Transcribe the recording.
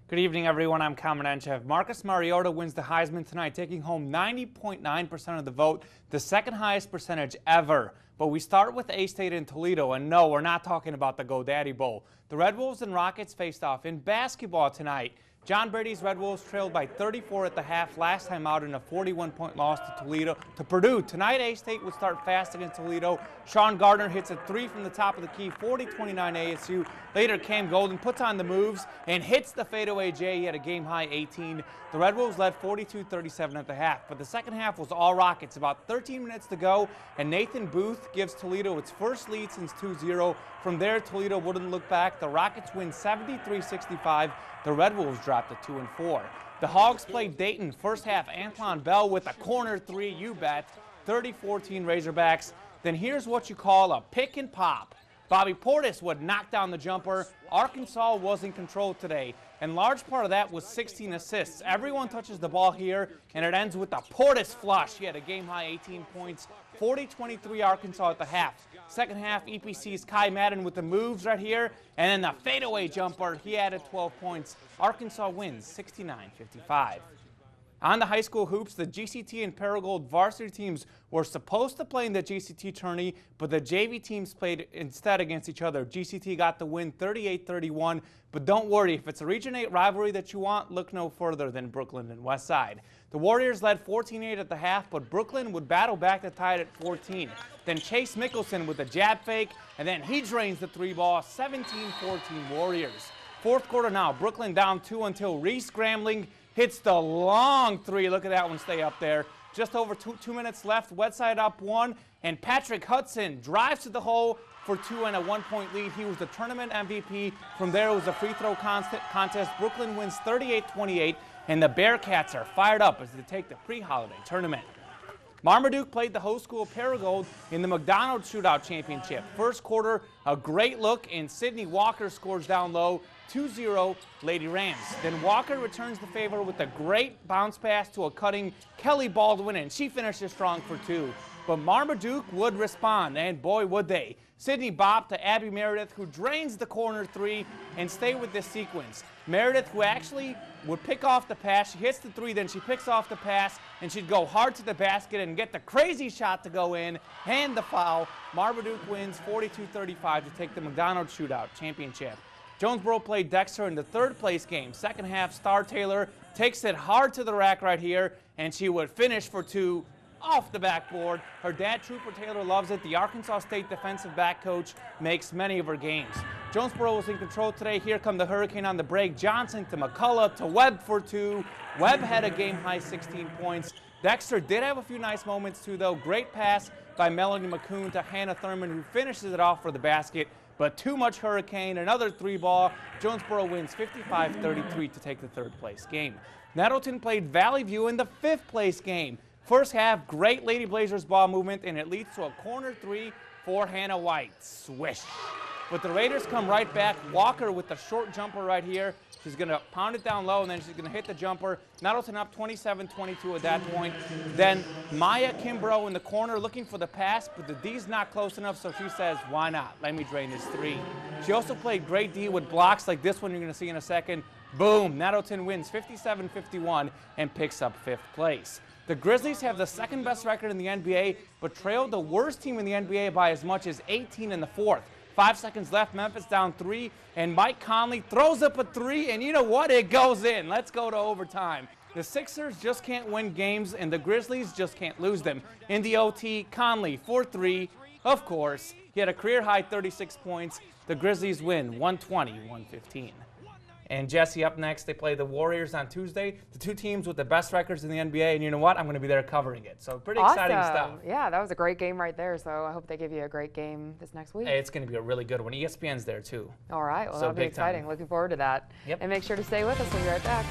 Good evening, everyone. I'm Kamenev. Marcus Mariota wins the Heisman tonight, taking home 90.9% of the vote, the second highest percentage ever. But we start with A-State in Toledo, and no, we're not talking about the GoDaddy Bowl. The Red Wolves and Rockets faced off in basketball tonight. John Brady's Red Wolves trailed by 34 at the half last time out in a 41-point loss to Purdue. Tonight, A-State would start fast against Toledo. Sean Gardner hits a three from the top of the key, 40-29 ASU. Later, Cam Golden puts on the moves and hits the fadeaway J. He had a game-high 18. The Red Wolves led 42-37 at the half, but the second half was all Rockets. About 13 minutes to go, and Nathan Booth gives Toledo its first lead since 2-0. From there, Toledo wouldn't look back. The Rockets win 73-65. The Red Wolves dropped to 2-4. The Hogs played Dayton. First half, Antoine Bell with a corner three, you bet. 30-14 Razorbacks. Then here's what you call a pick and pop. Bobby Portis would knock down the jumper. Arkansas was in control today, and large part of that was 16 assists. Everyone touches the ball here, and it ends with a Portis flush. He had a game-high 18 points, 40-23 Arkansas at the half. Second half, EPC's Kai Madden with the moves right here, and then the fadeaway jumper, he added 12 points. Arkansas wins 69-55. On the high school hoops, the GCT and Paragould varsity teams were supposed to play in the GCT tourney, but the JV teams played instead against each other. GCT got the win 38-31, but don't worry, if it's a Region 8 rivalry that you want, look no further than Brooklyn and Westside. The Warriors led 14-8 at the half, but Brooklyn would battle back to tie it at 14. Then Chase Mickelson with a jab fake, and then he drains the three ball, 17-14 Warriors. Fourth quarter now, Brooklyn down 2 until Reese Grambling hits the long three. Look at that one stay up there. Just over two minutes left. Westside up 1. And Patrick Hudson drives to the hole for 2 and a 1-point lead. He was the tournament MVP. From there, it was a free throw contest. Brooklyn wins 38-28. And the Bearcats are fired up as they take the pre-holiday tournament. Marmaduke played the host school Paragould in the McDonald's Shootout Championship. First quarter, a great look, and Sydney Walker scores down low, 2-0 Lady Rams. Then Walker returns the favor with a great bounce pass to a cutting Kelly Baldwin, and she finishes strong for 2. But Marmaduke would respond, and boy would they. Sydney bopped to Abby Meredith, who drains the corner three, and stay with this sequence. Meredith, who actually would pick off the pass, she hits the three, then she picks off the pass, and she'd go hard to the basket and get the crazy shot to go in, and the foul. Marmaduke wins 42-35 to take the McDonald's Shootout Championship. Jonesboro played Dexter in the third place game. Second half, Star Taylor takes it hard to the rack right here, and she would finish for 2 off the backboard. Her dad, Trooper Taylor, loves it. The Arkansas State defensive back coach makes many of her games. Jonesboro was in control today. Here come the Hurricane on the break. Johnson to McCullough to Webb for 2. Webb had a game-high 16 points. Dexter did have a few nice moments too, though. Great pass by Melanie McCoon to Hannah Thurman, who finishes it off for the basket. But too much Hurricane, another 3-ball. Jonesboro wins 55-33 to take the third place game. Nettleton played Valley View in the fifth place game. First half, great Lady Blazers ball movement, and it leads to a corner three for Hannah White. Swish. But the Raiders come right back. Walker with the short jumper right here. She's going to pound it down low, and then she's going to hit the jumper. Nettleton up 27-22 at that point. Then Maya Kimbrough in the corner looking for the pass, but the D's not close enough, so she says, why not? Let me drain this three. She also played great D with blocks like this one you're going to see in a second. Boom! Nettleton wins 57-51 and picks up 5th place. The Grizzlies have the second best record in the NBA, but trailed the worst team in the NBA by as much as 18 in the fourth. 5 seconds left, Memphis down 3, and Mike Conley throws up a 3, and you know what? It goes in. Let's go to overtime. The Sixers just can't win games, and the Grizzlies just can't lose them. In the OT, Conley for 3, of course. He had a career-high 36 points. The Grizzlies win 120-115. And Jesse, up next, they play the Warriors on Tuesday. The two teams with the best records in the NBA, and you know what? I'm going to be there covering it. So pretty exciting stuff. Yeah, that was a great game right there. So I hope they give you a great game this next week. Hey, it's going to be a really good one. ESPN's there too. All right, well, so that'll be exciting. Looking forward to that. Yep. And make sure to stay with us. We'll be right back.